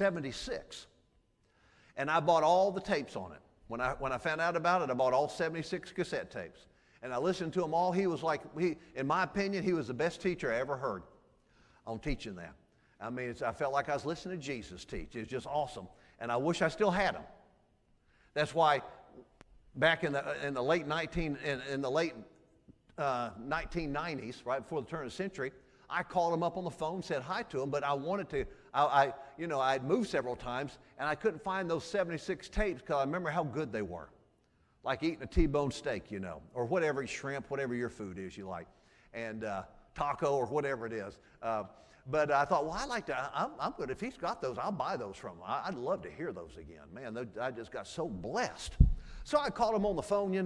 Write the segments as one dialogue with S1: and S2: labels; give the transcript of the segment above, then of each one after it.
S1: 76. And I bought all the tapes on it. When I found out about it, I bought all 76 cassette tapes. And I listened to them all. He was like, in my opinion, he was the best teacher I ever heard on teaching that. I mean, I felt like I was listening to Jesus teach. It was just awesome. And I wish I still had them. That's why back in the late 1990s, right before the turn of the century, I called him up on the phone, said hi to him, but I wanted to, I'd moved several times, and I couldn't find those 76 tapes because I remember how good they were. Like eating a T-bone steak, or whatever, shrimp, whatever your food is you like, and taco or whatever it is. But I thought, well, I'm good. If he's got those, I'll buy those from him. I'd love to hear those again. Man, I just got so blessed. So I called him on the phone,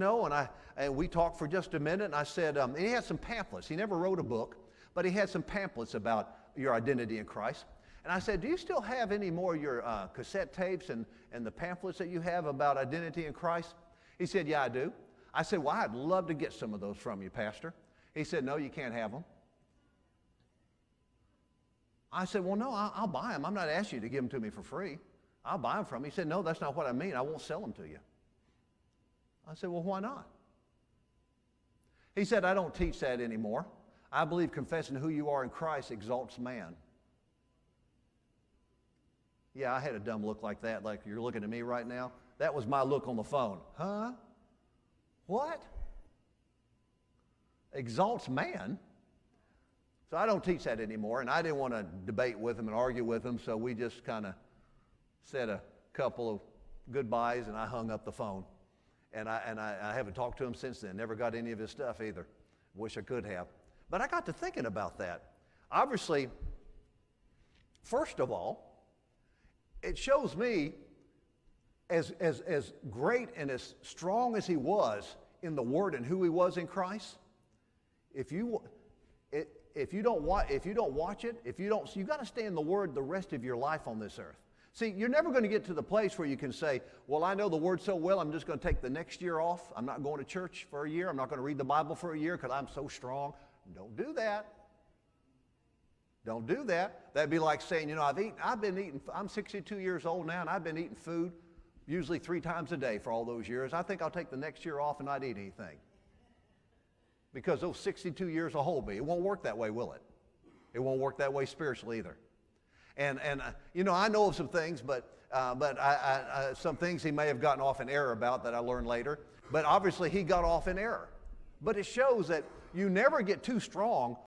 S1: and we talked for just a minute, and I said, and he had some pamphlets. He never wrote a book, but he had some pamphlets about your identity in Christ. And I said, do you still have any more of your cassette tapes and the pamphlets that you have about identity in Christ? He said, yeah, I do. I said, well, I'd love to get some of those from you, Pastor. He said, no, you can't have them. I said, well, no, I'll buy them. I'm not asking you to give them to me for free. I'll buy them from you. He said, no, that's not what I mean. I won't sell them to you. I said, well, why not? He said, I don't teach that anymore. I believe confessing who you are in Christ exalts man. Yeah, I had a dumb look like that, like you're looking at me right now. That was my look on the phone. Huh? What? Exalts man? So I don't teach that anymore, and I didn't want to debate with him and argue with him, so we just kind of said a couple of goodbyes, and I hung up the phone. And I haven't talked to him since then. Never got any of his stuff either. Wish I could have. But I got to thinking about that. Obviously, first of all, it shows me as great and as strong as he was in the Word and who he was in Christ. If you don't watch it, you got to stay in the Word the rest of your life on this earth. See, you're never going to get to the place where you can say, well, I know the Word so well, I'm just going to take the next year off. I'm not going to church for a year. I'm not going to read the Bible for a year because I'm so strong. Don't do that. Don't do that. That'd be like saying, I'm 62 years old now, and I've been eating food usually 3 times a day for all those years. I think I'll take the next year off and not eat anything. Because those 62 years will hold me. It won't work that way, will it? It won't work that way spiritually either. And I know of some things, but some things he may have gotten off in error about that I learned later. But obviously he got off in error. But it shows that you never get too strong